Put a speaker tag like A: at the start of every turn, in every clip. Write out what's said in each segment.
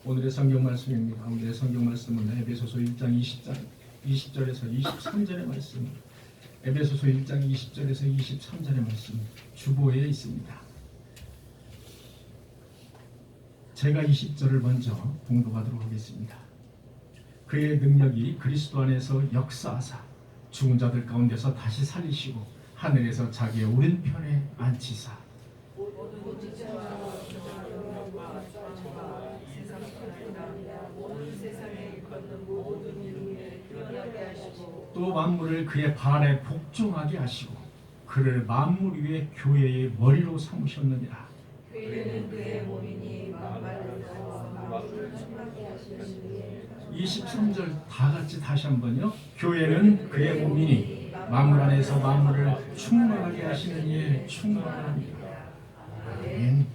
A: 오늘의 성경 말씀입니다. 오늘의 성경 말씀은 에베소서 1장 20절에서 23절의 말씀, 에베소서 1장 20절에서 23절의 말씀 주보에 있습니다. 제가 20절을 먼저 봉독하도록 하겠습니다. 그의 능력이 그리스도 안에서 역사하사 죽은 자들 가운데서 다시 살리시고 하늘에서 자기의 오른편에 앉히사 또 만물을 그의 발에 복종하게 하시고 그를 만물 위에 교회의 머리로 삼으셨느니라.
B: 교회는 그의 몸이니 만물을 충만케 하시는
A: 23절 다 같이 다시 한번요. 교회는 그의 몸이니 만물 안에서 만물을 충만하게 하시는 이의 충만합니다. 아멘.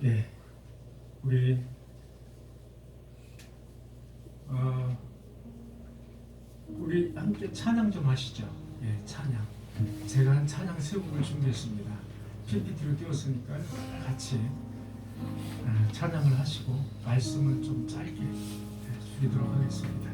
A: 예, 우리 우리 함께 찬양 좀 하시죠. 예, 찬양. 제가 한 찬양 세 곡을 준비했습니다. PPT로 띄웠으니까 같이 찬양을 하시고 말씀을 좀 짧게 드리도록 하겠습니다.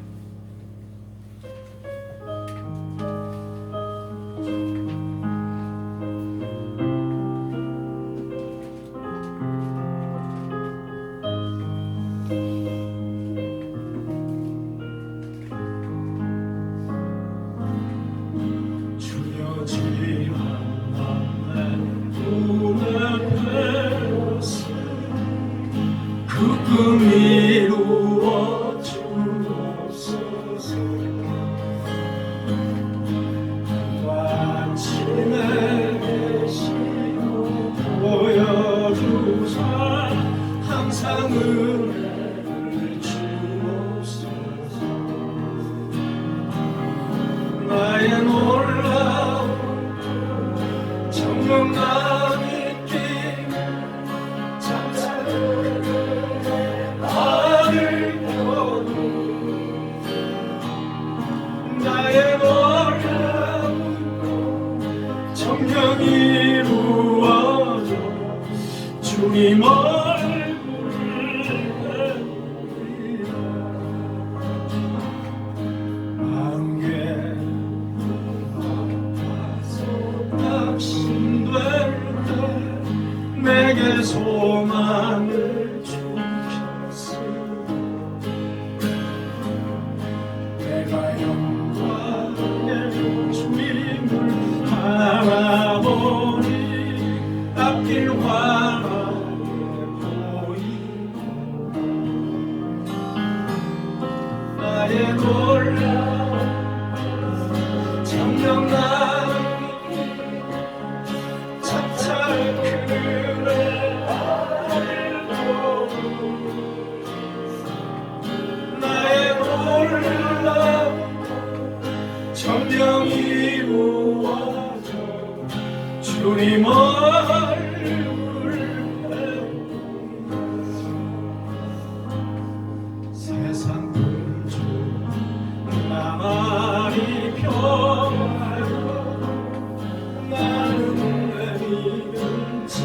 A: 정령난 차차 그를 알고 나의 놀라운 정령이 이루어져 주님 얼굴을 배우며 세상 군주 나만이 평안하고 나는 내 믿음지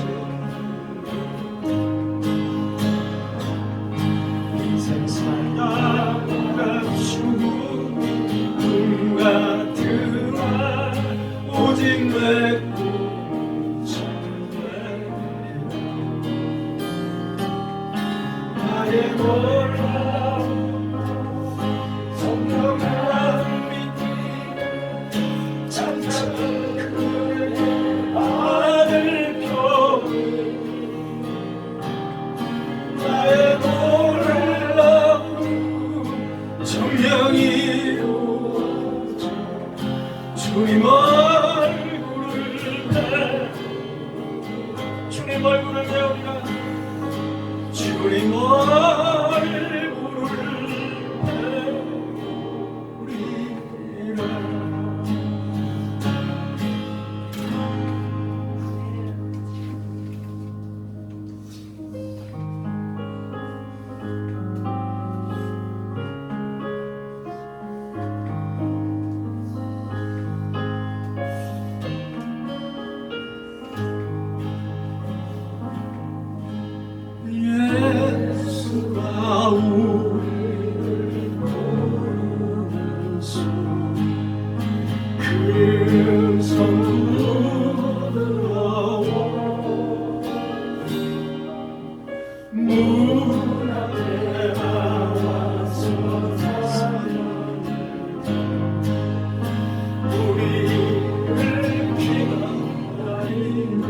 A: 인생 살다가 죽음 같으나 오직 내 나의 놀라운 성령만 믿기 찬찬 그의 아들 펴 나의 놀라운 정령이 이루어져 주님 얼굴을 배 주님 얼굴을 배우리라 주님 얼굴을 배우리라 예수가 우리를 부르소 금성 부드러워 문 앞에 나와서 우리를 기다리네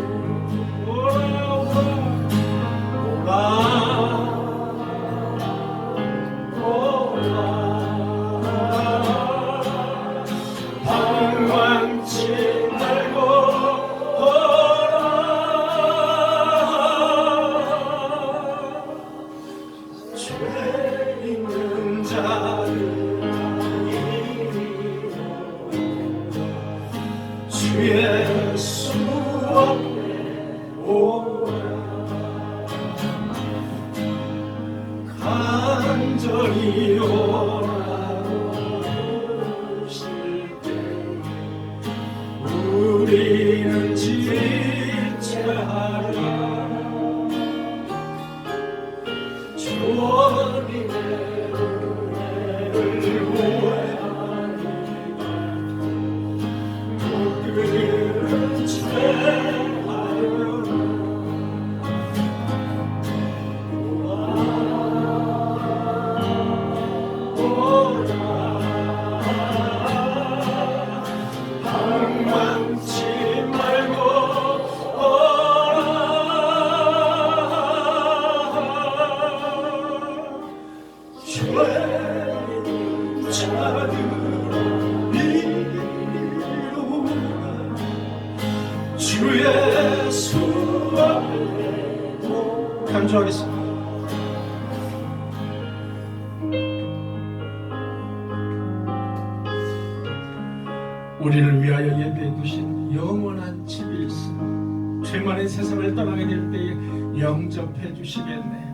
A: 방황치 말고 오라 죄 있는 자를 주 예수 앞에 오라 간절히 오라고 하실 때 우리는 지체하라 주님의 은혜를 구해하리라 모두는 죄하여라 방황치 말고 오라 죄인 자들아 이루라 주 예수 앞에 간주하겠습니다. 우리를 위하여 예배해 두신 영원한 집일세 죄만의 세상을 떠나게 될 때에 영접해 주시겠네.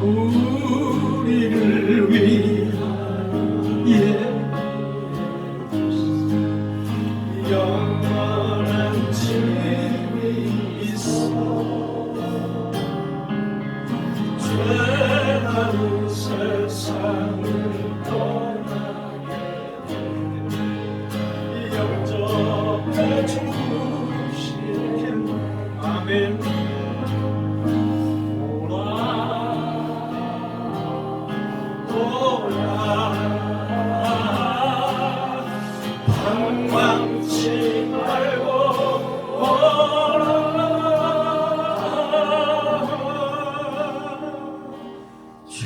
A: 우리를 위하여 예배해 두신 영원한 집이 있어 죄 많은 세상을 영접해 주시겠네. 아멘. 오라 오라 방황치 말고 오라 죄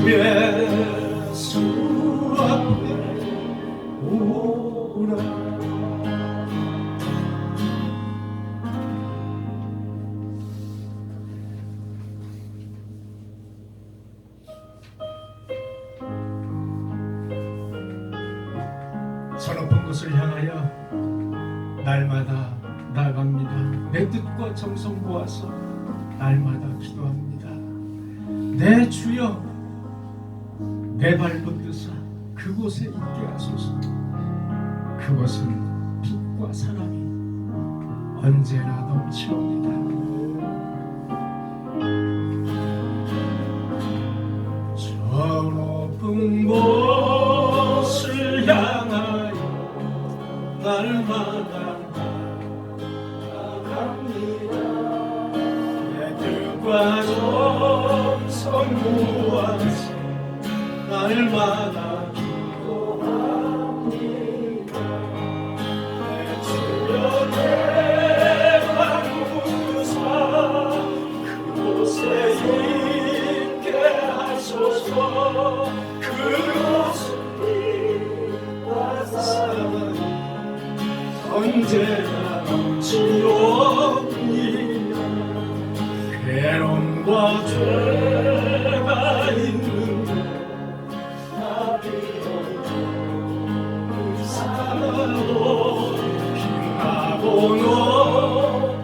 A: 예수 앞에 오라. 저 높은 곳을 향하여 날마다 나아갑니다. 내 뜻과 정성 모아서 날마다 기도합니다. 내 주여, 내 발붙드사 그곳에 있게 하소서. 그곳은 빛과 사랑이 언제나 넘치옵니다. 저 높은 곳을 향하여 날마다 나아갑니다. 내 뜻과 정성 모아서 날마다 기도합니다. 내 주여 내 방구사 그곳에 있게 하소서. 그곳은 빛과 사랑이 언제나 넘치옵니다. 괴로움과 죄가 있는데 사랑도 빛나고 높은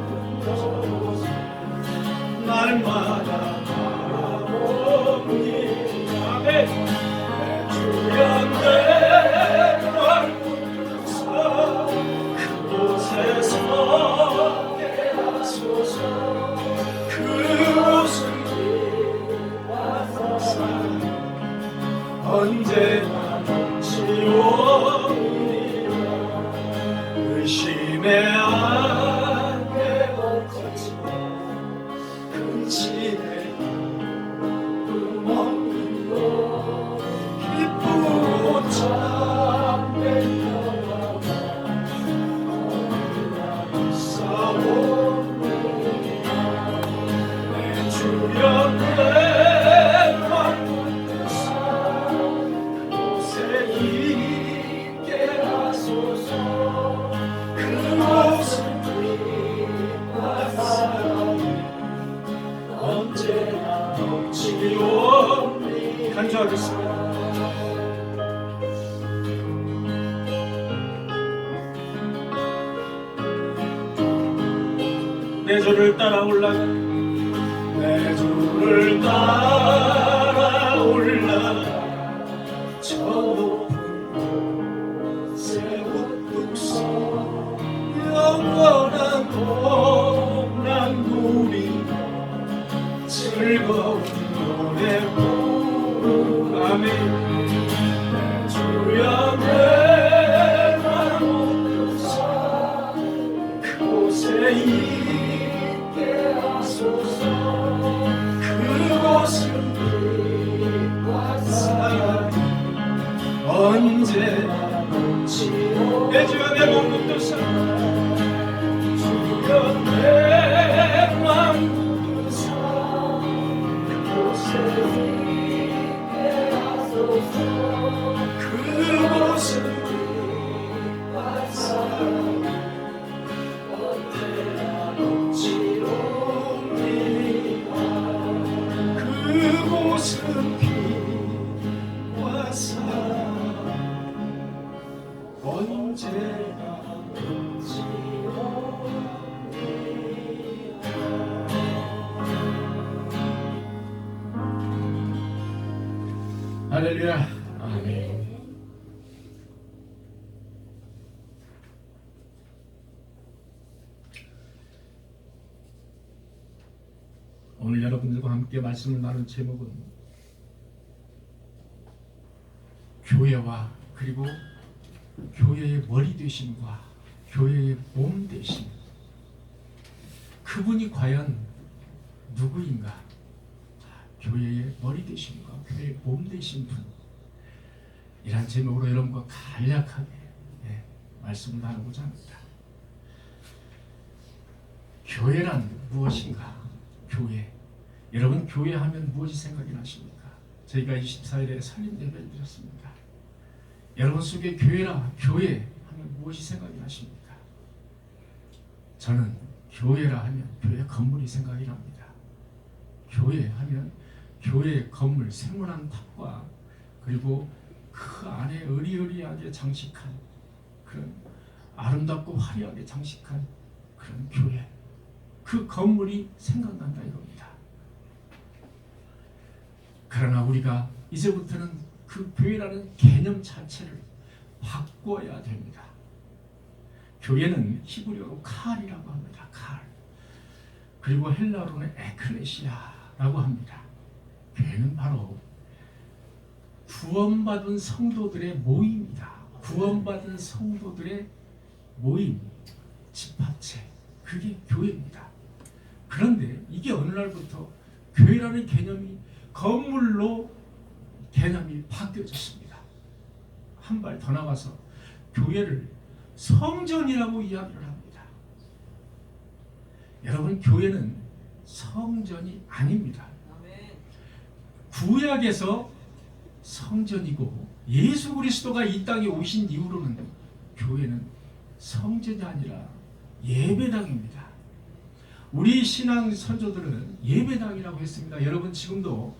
A: 날마다 바라봅니다. 내 주여 내 발붙드사 그곳에 서게 하소서. 그곳은 빛과 사랑 언제나 넘치옵니다. 의심의 안개 엎어진 근심의 없는 곳 기쁘고 참된 평화가 언제나 싸웁니다. 내 주여 내 방붙드사 그곳에 있게 하소서. 그곳은 빛과 사랑이 언제나 넘치옵니다. 간주하겠습니다. 내 조를 따라 올라가 내 조를 따라 올라가 저 높은 곳에 웃고서 영원한 복난 누리며 즐거운 노래 부르라며 내 주여 내 방붙드사 그곳에 있게 하소서. 그곳은 빛과 사랑이 언제나 넘치오. 내 주여 내 방붙드사 주여 내 방붙드사 그곳에 있게 하소서. 그곳은 빛과 사랑이 언제나 넘치옵니다. 그곳은 빛과 사랑 언제나 넘치옵니다. 할렐루야. 아멘. 오늘 여러분들과 함께 말씀을 나눈 제목은 교회와 그리고 교회의 머리 되심과 교회의 몸 되심, 그분이 과연 누구인가? 교회의 머리 되심과 교회의 몸 되신 분, 이란 제목으로 여러분과 간략하게 말씀을 나누고자 합니다. 교회란 무엇인가? 교회, 여러분 교회 하면 무엇이 생각이 나십니까? 저희가 24일에 살림 예배를 드렸습니다. 여러분 속에 교회라 교회 하면 무엇이 생각이 나십니까? 저는 교회라 하면 교회 건물이 생각이 납니다. 교회 하면 교회 건물 세모난 탑과 그리고 그 안에 의리의리하게 장식한 그런 아름답고 화려하게 장식한 그런 교회, 그 건물이 생각난다 이겁니다. 그러나 우리가 이제부터는 그 교회라는 개념 자체를 바꿔야 됩니다. 교회는 히브리어로 칼이라고 합니다. 칼. 그리고 헬라어로는 에클레시아라고 합니다. 교회는 바로 구원받은 성도들의 모임이다. 구원받은 성도들의 모임, 집합체, 그게 교회입니다. 그런데 이게 어느 날부터 교회라는 개념이 건물로 개념이 바뀌어졌습니다. 한 발 더 나가서 교회를 성전이라고 이야기를 합니다. 여러분, 교회는 성전이 아닙니다. 구약에서 성전이고 예수 그리스도가 이 땅에 오신 이후로는 교회는 성전이 아니라 예배당입니다. 우리 신앙 선조들은 예배당이라고 했습니다. 여러분 지금도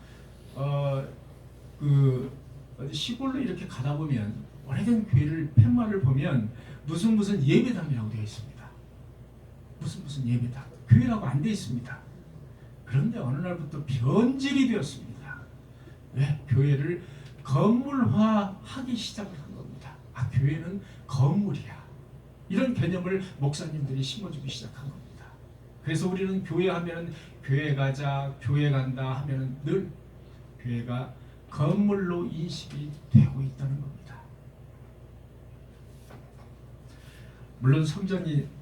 A: 어디 시골로 이렇게 가다 보면 오래된 교회를 팻말을 보면 무슨 예배당이라고 되어 있습니다. 무슨 예배당, 교회라고 안 되어 있습니다. 그런데 어느 날부터 변질이 되었습니다. 왜? 교회를 건물화하기 시작을 한 겁니다. 아, 교회는 건물이야. 이런 개념을 목사님들이 심어주기 시작한 겁니다. 그래서 우리는 교회 하면은 교회 가자, 교회 간다 하면은 늘 교회가 건물로 인식이 되고 있다는 겁니다. 물론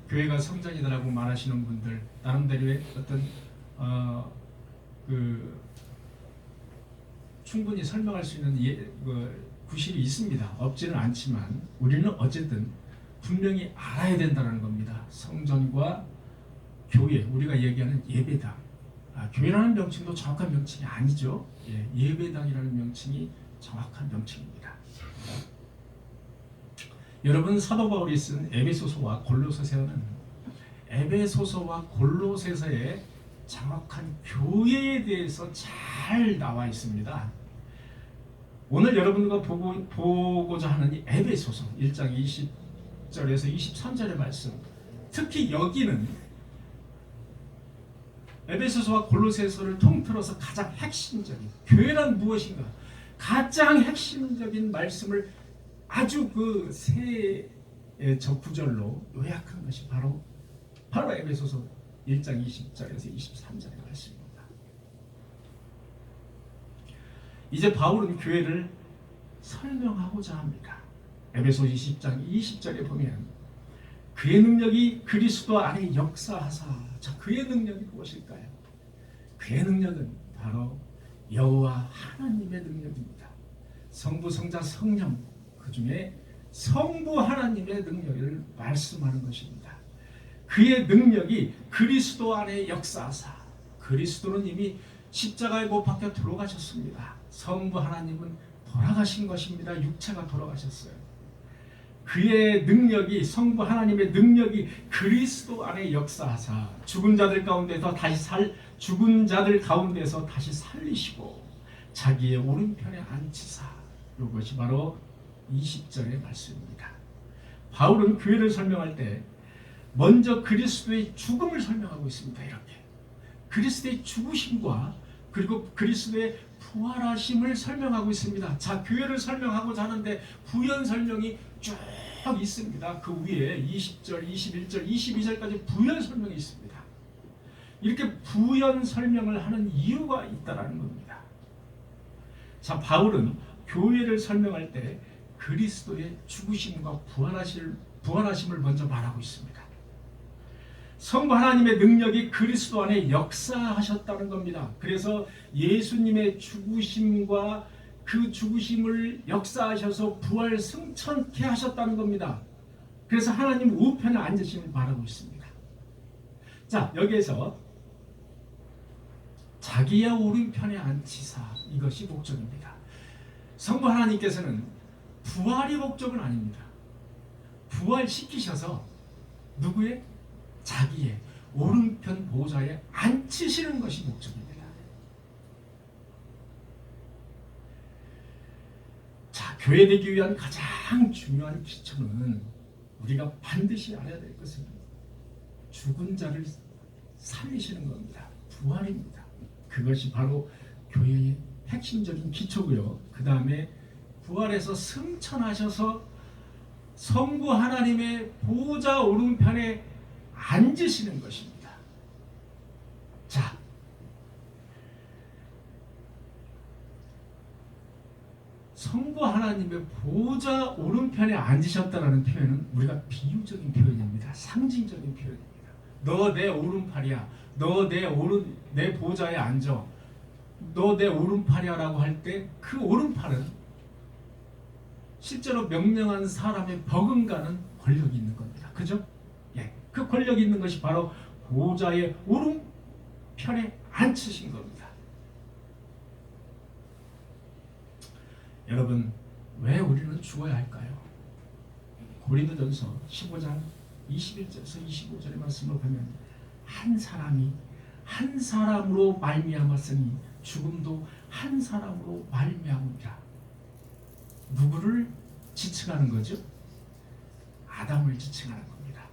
A: 교회가 성전이라고 말하시는 분들 나름대로의 어떤 충분히 설명할 수 있는 구실이 있습니다. 없지는 않지만 우리는 어쨌든 분명히 알아야 된다는 겁니다. 성전과 교회, 우리가 얘기하는 예배당. 교회라는 명칭도 정확한 명칭이 아니죠. 예배당이라는 명칭이 정확한 명칭입니다. 여러분, 사도 바울이 쓴 에베소서와 골로새서는 에베소서와 골로새서의 정확한 교회에 대해서 잘 나와 있습니다. 오늘 여러분과 보고자 하는 이 에베소서 1장 20절에서 23절의 말씀, 특히 여기는 에베소서와 골로새서를 통틀어서 가장 핵심적인 교회란 무엇인가 가장 핵심적인 말씀을 아주 세 구절로 요약한 것이 바로 에베소서 1장 20절에서 23절의 말씀입니다. 이제 바울은 교회를 설명하고자 합니다. 에베소 20장 20절에 보면 그의 능력이 그리스도 안에 역사하사. 자, 그의 능력이 무엇일까요? 그의 능력은 바로 여호와 하나님의 능력입니다. 성부, 성자, 성령, 그 중에 성부 하나님의 능력을 말씀하는 것입니다. 그의 능력이 그리스도 안에 역사하사. 그리스도는 이미 십자가에 못 박혀 돌아가셨습니다. 성부 하나님은 돌아가신 것입니다. 육체가 돌아가셨어요. 그의 능력이, 성부 하나님의 능력이 그리스도 안에 역사하사 죽은 자들 가운데서 다시 살리시고 자기의 오른편에 앉히사. 이것이 바로 20절의 말씀입니다. 바울은 교회를 설명할 때 먼저 그리스도의 죽음을 설명하고 있습니다. 이렇게 그리스도의 죽으심과 그리고 그리스도의 부활하심을 설명하고 있습니다. 자, 교회를 설명하고자 하는데 부연 설명이 쭉 있습니다. 그 위에 20절, 21절, 22절까지 부연 설명이 있습니다. 이렇게 부연 설명을 하는 이유가 있다는 겁니다. 자, 바울은 교회를 설명할 때 그리스도의 죽으심과 부활하심을 먼저 말하고 있습니다. 성부 하나님의 능력이 그리스도 안에 역사하셨다는 겁니다. 그래서 예수님의 죽으심과 그 죽으심을 역사하셔서 부활 승천케 하셨다는 겁니다. 그래서 하나님 우편에 앉으심을 말하고 있습니다. 자, 여기에서 자기의 오른편에 앉히사, 이것이 목적입니다. 성부 하나님께서는 부활이 목적은 아닙니다. 부활시키셔서 누구의? 자기의 오른편 보좌에 앉히시는 것이 목적입니다. 자, 교회되기 위한 가장 중요한 기초는 우리가 반드시 알아야 될 것은 죽은 자를 살리시는 겁니다. 부활입니다. 그것이 바로 교회의 핵심적인 기초고요. 그 다음에 부활해서 승천하셔서 성부 하나님의 보좌 오른편에 앉으시는 것입니다. 자, 성부 하나님의 보좌 오른편에 앉으셨다는 표현은 우리가 비유적인 표현입니다. 상징적인 표현입니다. 너 내 오른팔이야. 너 내 보좌에 앉아. 너 내 오른팔이야라고 할 때 그 오른팔은 실제로 명령한 사람의 버금가는 권력이 있는 겁니다. 그죠? 예, 그 권력이 있는 것이 바로 보좌의 오른편에 앉히신 겁니다. 여러분, 왜 우리는 죽어야 할까요? 고린도전서 15장 21절에서 25절의 말씀을 보면 한 사람이 한 사람으로 말미암았으니 죽음도 한 사람으로 말미암으리라. 누구를 지칭하는 거죠? 아담을 지칭하는 겁니다.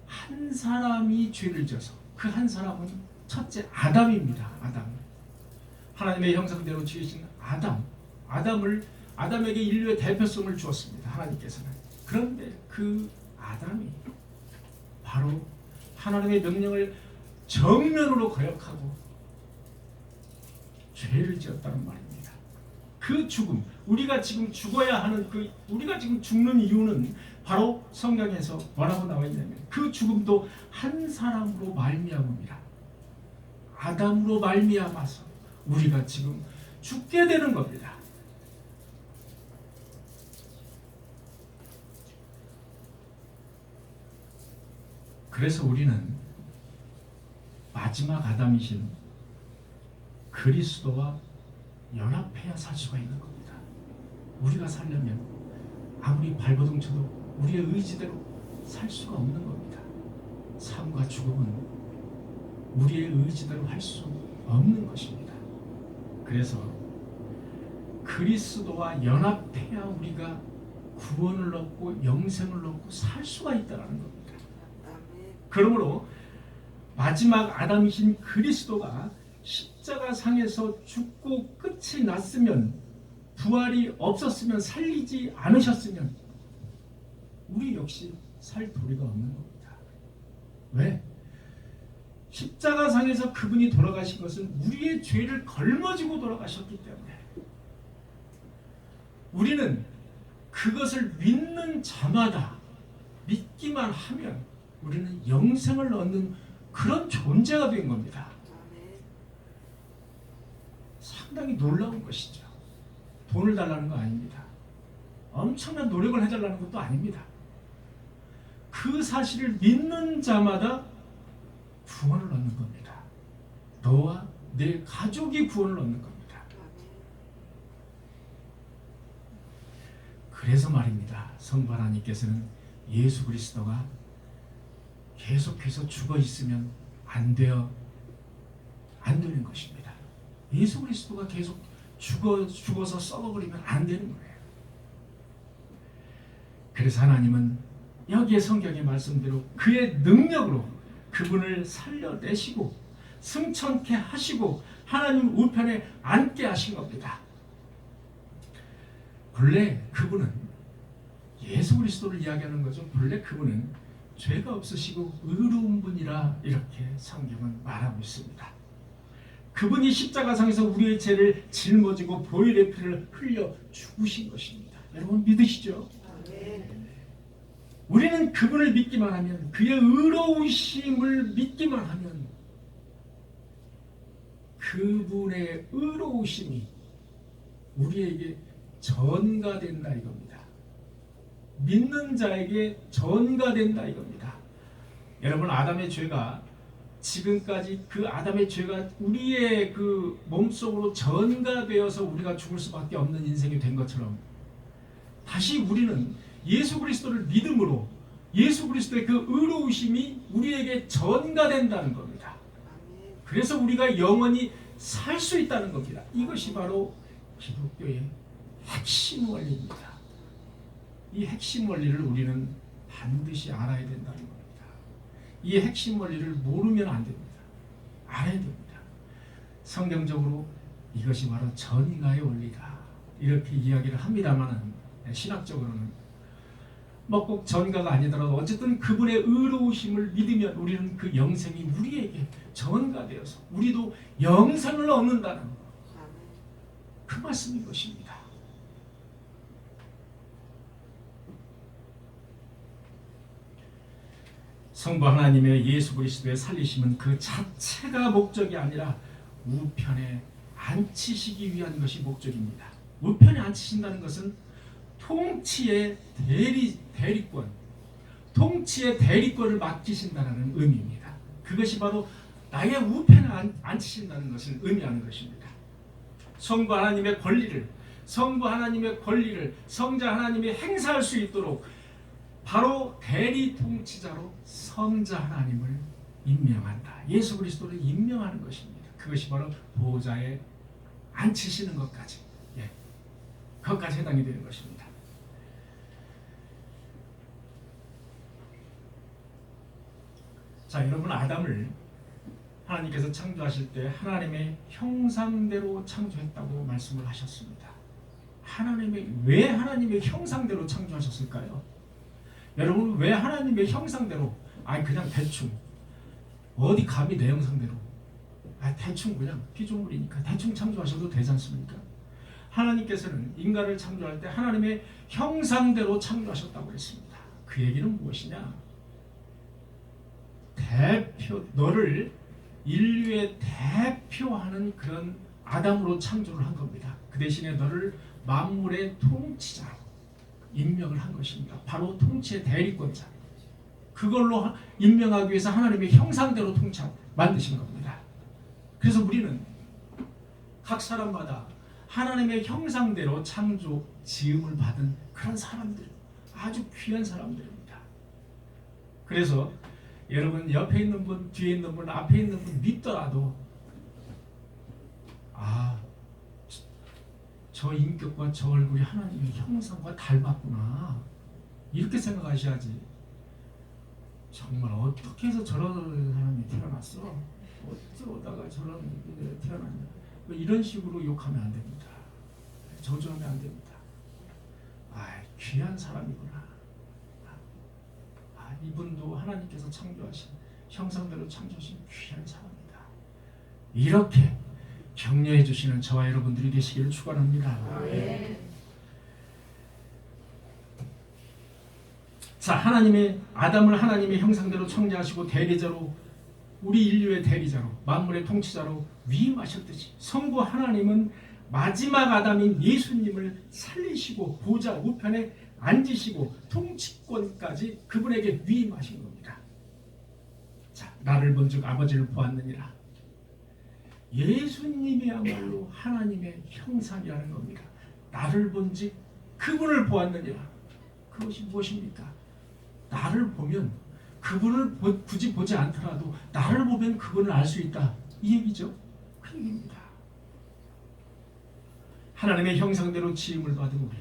A: 한 사람이 죄를 져서 그 한 사람은 첫째 아담입니다. 아담. 하나님의 형상대로 지으신 아담에게 인류의 대표성을 주었습니다. 하나님께서는. 그런데 그 아담이 바로 하나님의 명령을 정면으로 거역하고 죄를 지었다는 말입니다. 그 죽음, 우리가 지금 죽어야 하는 우리가 지금 죽는 이유는 바로 성경에서 뭐라고 나와 있냐면 그 죽음도 한 사람으로 말미암음이라. 아담으로 말미암아서 우리가 지금 죽게 되는 겁니다. 그래서 우리는 마지막 아담이신 그리스도와 연합해야 살 수가 있는 겁니다. 우리가 살려면 아무리 발버둥 쳐도 우리의 의지대로 살 수가 없는 겁니다. 삶과 죽음은 우리의 의지대로 할 수 없는 것입니다. 그래서 그리스도와 연합해야 우리가 구원을 얻고 영생을 얻고 살 수가 있다는 겁니다. 그러므로 마지막 아담이신 그리스도가 십자가 상에서 죽고 끝이 났으면, 부활이 없었으면, 살리지 않으셨으면 우리 역시 살 도리가 없는 겁니다. 왜? 십자가 상에서 그분이 돌아가신 것은 우리의 죄를 걸머지고 돌아가셨기 때문에 우리는 그것을 믿는 자마다, 믿기만 하면 우리는 영생을 얻는 그런 존재가 된 겁니다. 상당히 놀라운 것이죠. 돈을 달라는 거 아닙니다. 엄청난 노력을 해달라는 것도 아닙니다. 그 사실을 믿는 자마다 구원을 얻는 겁니다. 너와 내 가족이 구원을 얻는 겁니다. 그래서 말입니다. 성부 하나님께서는 예수 그리스도가 계속해서 죽어 있으면 안 되는 것입니다. 예수 그리스도가 계속 죽어서 썩어버리면 안 되는 거예요. 그래서 하나님은 여기에 성경의 말씀대로 그의 능력으로 그분을 살려내시고 승천케 하시고 하나님 우편에 앉게 하신 겁니다. 본래 그분은, 예수 그리스도를 이야기하는 거죠. 본래 그분은 죄가 없으시고 의로운 분이라 이렇게 성경은 말하고 있습니다. 그분이 십자가상에서 우리의 죄를 짊어지고 보혈의 피를 흘려 죽으신 것입니다. 여러분 믿으시죠? 우리는 그분을 믿기만 하면, 그의 의로우심을 믿기만 하면 그분의 의로우심이 우리에게 전가된다 이겁니다. 믿는 자에게 전가된다 이겁니다. 여러분, 아담의 죄가 지금까지 그 아담의 죄가 우리의 그 몸속으로 전가되어서 우리가 죽을 수밖에 없는 인생이 된 것처럼 다시 우리는 예수 그리스도를 믿음으로 예수 그리스도의 그 의로우심이 우리에게 전가된다는 겁니다. 그래서 우리가 영원히 살 수 있다는 겁니다. 이것이 바로 기독교의 핵심 원리입니다. 이 핵심 원리를 우리는 반드시 알아야 된다는 겁니다. 이 핵심 원리를 모르면 안 됩니다. 알아야 됩니다. 성경적으로 이것이 바로 전가의 원리다. 이렇게 이야기를 합니다만 신학적으로는 뭐 꼭 전가가 아니더라도 어쨌든 그분의 의로우심을 믿으면 우리는 그 영생이 우리에게 전가되어서 우리도 영생을 얻는다는 그 말씀인 것입니다. 성부 하나님의 예수 그리스도의 살리심은 그 자체가 목적이 아니라 우편에 앉히시기 위한 것이 목적입니다. 우편에 앉히신다는 것은 통치의 대리권, 통치의 대리권을 맡기신다는 의미입니다. 그것이 바로 나의 우편에 앉히신다는 것을 의미하는 것입니다. 성부 하나님의 권리를 성자 하나님이 행사할 수 있도록 바로 대리 통치자로 성자 하나님을 임명한다. 예수 그리스도를 임명하는 것입니다. 그것이 바로 보좌에 앉히시는 것까지, 그것까지 해당이 되는 것입니다. 자, 여러분, 아담을 하나님께서 창조하실 때 하나님의 형상대로 창조했다고 말씀을 하셨습니다. 왜 하나님의 형상대로 창조하셨을까요? 여러분, 왜 하나님의 형상대로, 그냥 대충 어디 감히 내 형상대로, 대충 그냥 피조물이니까 대충 창조하셔도 되지 않습니까? 하나님께서는 인간을 창조할 때 하나님의 형상대로 창조하셨다고 했습니다. 그 얘기는 무엇이냐? 너를 인류의 대표하는 그런 아담으로 창조를 한 겁니다. 그 대신에 너를 만물의 통치자로 임명을 한 것입니다. 바로 통치의 대리권자. 그걸로 임명하기 위해서 하나님의 형상대로 만드신 겁니다. 그래서 우리는 각 사람마다 하나님의 형상대로 창조 지음을 받은 그런 사람들, 아주 귀한 사람들입니다. 그래서 여러분, 옆에 있는 분, 뒤에 있는 분, 앞에 있는 분 믿더라도 저 인격과 저 얼굴이 하나님의 형상과 닮았구나, 이렇게 생각하셔야지. 정말 어떻게 해서 저런 사람이 태어났어? 어쩌다가 저런 일에 태어났냐? 이런 식으로 욕하면 안 됩니다. 저주하면 안 됩니다. 귀한 사람이구나. 이분도 하나님께서 창조하신 형상대로 창조하신 귀한 사람이다. 이렇게 격려해 주시는 저와 여러분들이 되시기를 축원합니다. 자, 아담을 하나님의 형상대로 창조하시고 대리자로, 우리 인류의 대리자로, 만물의 통치자로 위임하셨듯이 성부 하나님은 마지막 아담인 예수님을 살리시고 보좌 우편에 앉으시고 통치권까지 그분에게 위임하신 겁니다. 자, 나를 본즉 아버지를 보았느니라. 예수님이야말로 하나님의 형상이라는 겁니다. 나를 본즉 그분을 보았느니라. 그것이 무엇입니까? 나를 보면 그분을 굳이 보지 않더라도 나를 보면 그분을 알 수 있다, 이 얘기죠. 그 얘기입니다. 하나님의 형상대로 지음을 받은 우리,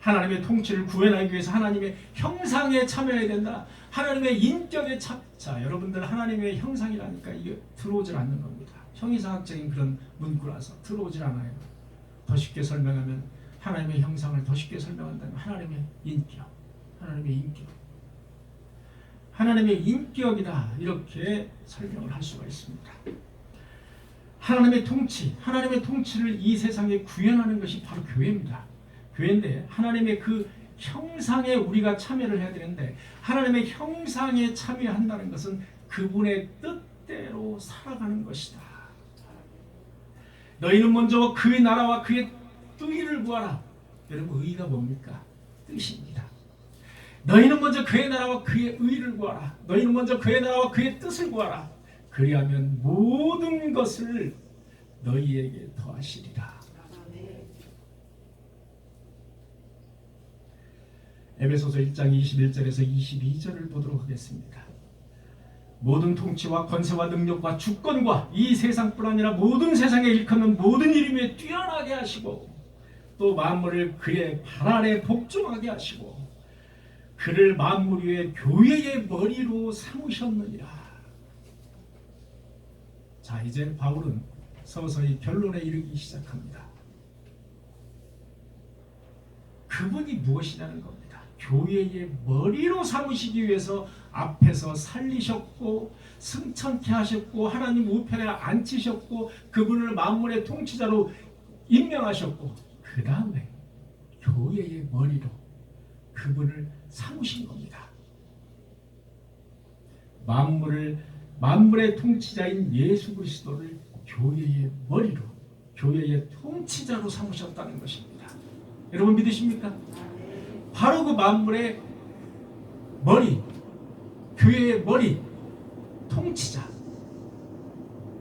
A: 하나님의 통치를 구현하기 위해서 하나님의 형상에 참여해야 된다. 하나님의 인격에 자, 여러분들, 하나님의 형상이라니까 이게 들어오질 않는 겁니다. 형이상학적인 그런 문구라서 들어오질 않아요. 더 쉽게 설명하면, 하나님의 형상을 더 쉽게 설명한다면 하나님의 인격, 하나님의 인격이다, 이렇게 설명을 할 수가 있습니다. 하나님의 통치를 이 세상에 구현하는 것이 바로 교회입니다. 교회인데 하나님의 그 형상에 우리가 참여를 해야 되는데, 하나님의 형상에 참여한다는 것은 그분의 뜻대로 살아가는 것이다. 너희는 먼저 그의 나라와 그의 의를 구하라. 여러분, 의가 뭡니까? 뜻입니다. 너희는 먼저 그의 나라와 그의 의를 구하라. 너희는 먼저 그의 나라와 그의 뜻을 구하라. 그리하면 모든 것을 너희에게 더하시리라. 에베소서 1장 21절에서 22절을 보도록 하겠습니다. 모든 통치와 권세와 능력과 주권과 이 세상뿐 아니라 모든 세상에 일컫는 모든 이름 위에 뛰어나게 하시고 또 만물을 그의 발 아래 복종하게 하시고 그를 만물 위에 교회의 머리로 삼으셨느니라. 자, 이제 바울은 서서히 결론에 이르기 시작합니다. 그분이 무엇이냐는 겁니다. 교회의 머리로 삼으시기 위해서 앞에서 살리셨고 승천케 하셨고 하나님 우편에 앉히셨고 그분을 만물의 통치자로 임명하셨고 그 다음에 교회의 머리로 그분을 삼으신 겁니다. 만물의 통치자인 예수 그리스도를 교회의 머리로 교회의 통치자로 삼으셨다는 것입니다. 여러분 믿으십니까? 바로 그 만물의 머리, 교회의 머리, 통치자.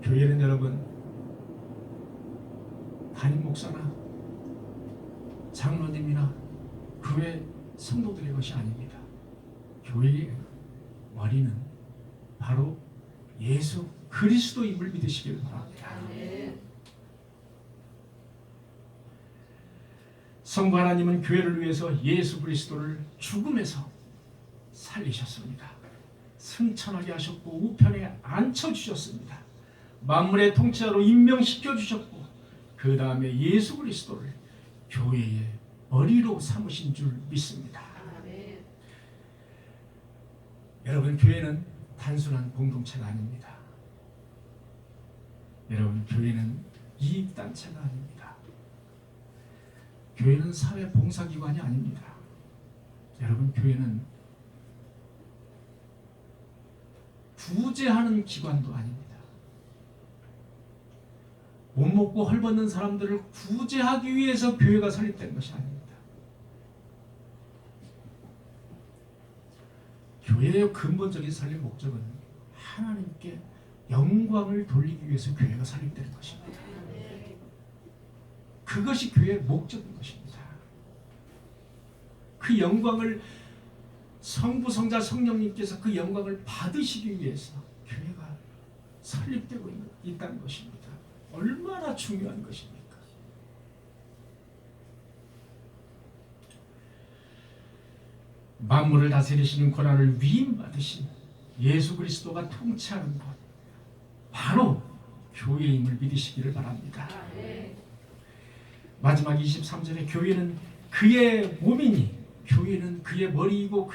A: 교회는 여러분 담임 목사나 장로님이나 그 외 성도들의 것이 아닙니다. 교회의 머리는 바로 예수 그리스도임을 믿으시길 바랍니다. 성부 하나님은 교회를 위해서 예수 그리스도를 죽음에서 살리셨습니다. 승천하게 하셨고 우편에 앉혀주셨습니다. 만물의 통치자로 임명시켜 주셨고 그 다음에 예수 그리스도를 교회의 머리로 삼으신 줄 믿습니다. 여러분 교회는 단순한 공동체가 아닙니다. 여러분 교회는 이익단체가 아닙니다. 교회는 사회봉사기관이 아닙니다. 여러분 교회는 구제하는 기관도 아닙니다. 못 먹고 헐벗는 사람들을 구제하기 위해서 교회가 설립된 것이 아닙니다. 교회의 근본적인 설립 목적은 하나님께 영광을 돌리기 위해서 교회가 설립된 것입니다. 그것이 교회의 목적인 것입니다. 그 영광을 성부, 성자, 성령님께서 그 영광을 받으시기 위해서 교회가 설립되고 있다는 것입니다. 얼마나 중요한 것입니까? 만물을 다스리시는 권한을 위임받으신 예수 그리스도가 통치하는 것 바로 교회임을 믿으시기를 바랍니다. 마지막 23절에 교회는 그의 몸이니 교회는 그의 머리이고